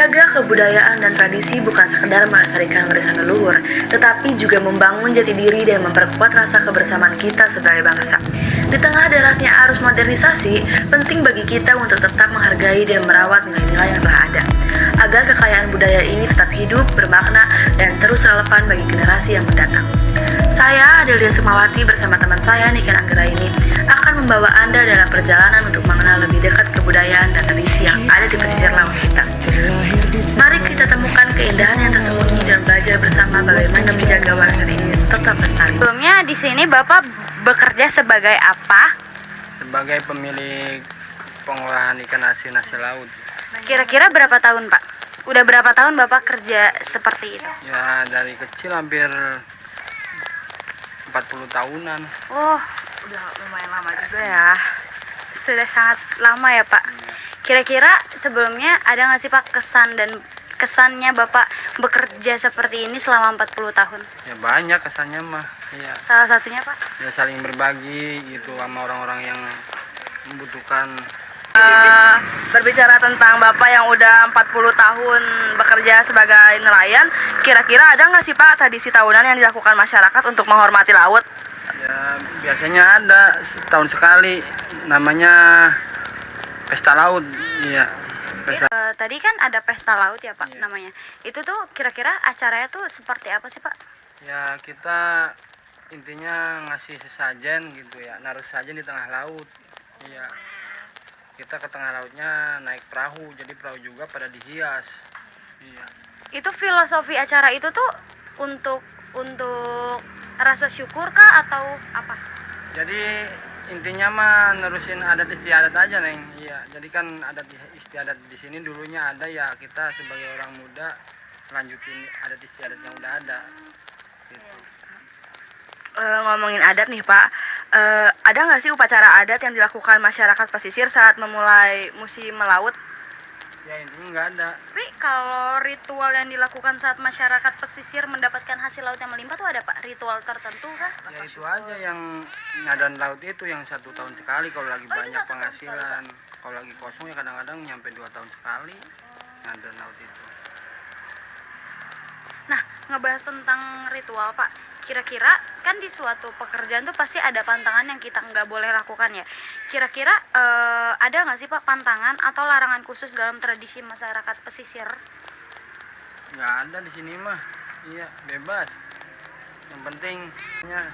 Menjaga kebudayaan dan tradisi bukan sekedar melestarikan warisan leluhur, tetapi juga membangun jati diri dan memperkuat rasa kebersamaan kita sebagai bangsa. Di tengah derasnya arus modernisasi, penting bagi kita untuk tetap menghargai dan merawat nilai-nilai yang telah ada, agar kekayaan budaya ini tetap hidup, bermakna, dan terus relevan bagi generasi yang mendatang. Saya, Adelia Sukmawati, bersama teman saya, Niken Anggraini, akan membawa Anda dalam perjalanan untuk mengenal lebih dekat kebudayaan dan tradisi yang ada di pesisir laut kita. Mari kita temukan keindahan yang tersembunyi dan belajar bersama bagaimana menjaga warisan ini tetap lestari. Sebelumnya di sini Bapak bekerja sebagai apa? Sebagai pemilik pengolahan ikan asin hasil laut. Kira-kira berapa tahun, Pak? Udah berapa tahun Bapak kerja seperti itu? Ya dari kecil hampir 40 tahunan. Oh, udah lumayan lama juga ya. Sudah sangat lama ya, Pak. Kira-kira sebelumnya ada nggak sih Pak kesannya Bapak bekerja seperti ini selama 40 tahun? Ya banyak kesannya mah. Ya. Salah satunya Pak? Ya saling berbagi gitu sama orang-orang yang membutuhkan. Berbicara tentang Bapak yang udah 40 tahun bekerja sebagai nelayan, kira-kira ada nggak sih Pak tradisi tahunan yang dilakukan masyarakat untuk menghormati laut? Ya biasanya ada setahun sekali, namanya pesta laut. Iya. Tadi kan ada pesta laut ya Pak, Iya. namanya. Itu tuh kira-kira acaranya tuh seperti apa sih Pak? Ya kita intinya ngasih sesajen gitu ya, naruh sajen di tengah laut. Iya. Kita ke tengah lautnya naik perahu, jadi perahu juga pada dihias. Iya. Itu filosofi acara itu tuh untuk rasa syukur kah atau apa? Jadi intinya mah nerusin adat istiadat aja Neng. Iya. Jadi kan adat istiadat di sini dulunya ada, ya kita sebagai orang muda lanjutin adat istiadat yang udah ada. Gitu. Ngomongin adat nih Pak, ada nggak sih upacara adat yang dilakukan masyarakat pesisir saat memulai musim melaut? Ya intinya nggak ada. Tapi kalau ritual yang dilakukan saat masyarakat pesisir mendapatkan hasil laut yang melimpah tuh ada Pak? Ritual tertentu kah? Ya itu aja yang ngadan laut itu yang 1 tahun sekali kalau lagi itu banyak 1 tahun penghasilan. Kalau lagi kosong ya kadang-kadang nyampe 2 tahun sekali ngadan laut itu. Nah, ngebahas tentang ritual Pak, kira-kira kan di suatu pekerjaan tuh pasti ada pantangan yang kita nggak boleh lakukan ya. Kira-kira ada nggak sih Pak pantangan atau larangan khusus dalam tradisi masyarakat pesisir? Nggak ada di sini mah. Iya bebas. Yang penting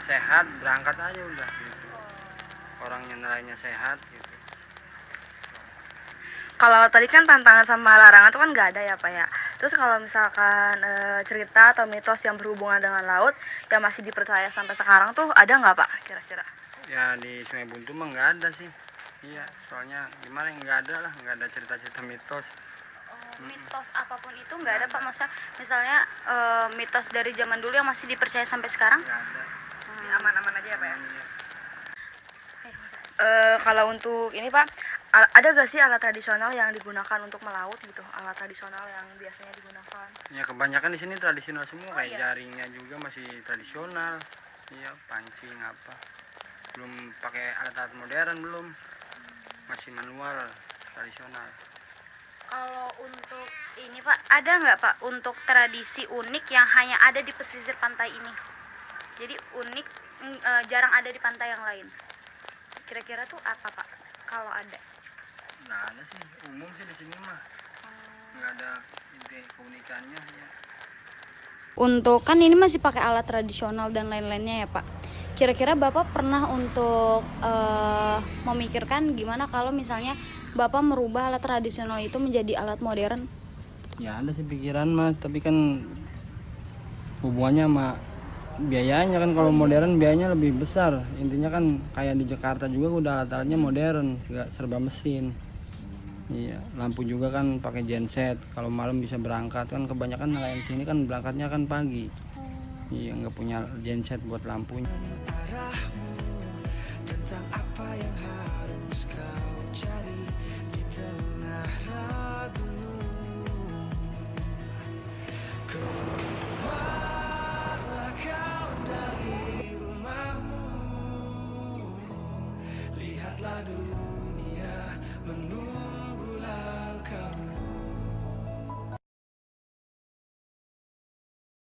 sehat, berangkat aja udah. Gitu. Orangnya nelayannya sehat gitu. Kalau tadi kan tantangan sama larangan itu kan nggak ada ya Pak ya. Terus kalau misalkan cerita atau mitos yang berhubungan dengan laut yang masih dipercaya sampai sekarang tuh ada nggak Pak kira-kira? Ya di Sungai Buntu mah nggak ada sih. Iya, soalnya gimana nggak ada lah, nggak ada cerita-cerita mitos. Mitos apapun itu nggak ada Pak, misalnya mitos dari zaman dulu yang masih dipercaya sampai sekarang? Nggak ada. Aman-aman aja ya Pak ya? Iya. Kalau untuk ini Pak, ada gak sih alat tradisional yang digunakan untuk melaut gitu? Alat tradisional yang biasanya digunakan? Ya kebanyakan di sini tradisional semua, kayak iya. jaringnya juga masih tradisional. Iya, pancing apa. Belum pakai alat-alat modern belum. Masih manual, tradisional. Kalau untuk ini Pak, ada nggak Pak untuk tradisi unik yang hanya ada di pesisir pantai ini? Jadi unik, jarang ada di pantai yang lain. Kira-kira tuh apa Pak? Kalau ada? Nggak ada sih, umum sih di sini mah. Nggak ada inti keunikannya ya. Untuk kan ini masih pakai alat tradisional dan lain-lainnya ya Pak. Kira-kira Bapak pernah untuk memikirkan gimana kalau misalnya Bapak merubah alat tradisional itu menjadi alat modern? Ya ada sih pikiran mah, tapi kan hubungannya sama biayanya kan. Kalau modern biayanya lebih besar. Intinya kan kayak di Jakarta juga udah alat-alatnya modern, serba mesin. Iya, lampu juga kan pakai genset. Kalau malam bisa berangkat kan, kebanyakan nelayan sini kan berangkatnya kan pagi. Iya, nggak punya genset buat lampunya. Tentang apa yang harus kau cari di tengah ragumu. Keluarlah kau dari rumahmu, lihatlah dunia menunggu.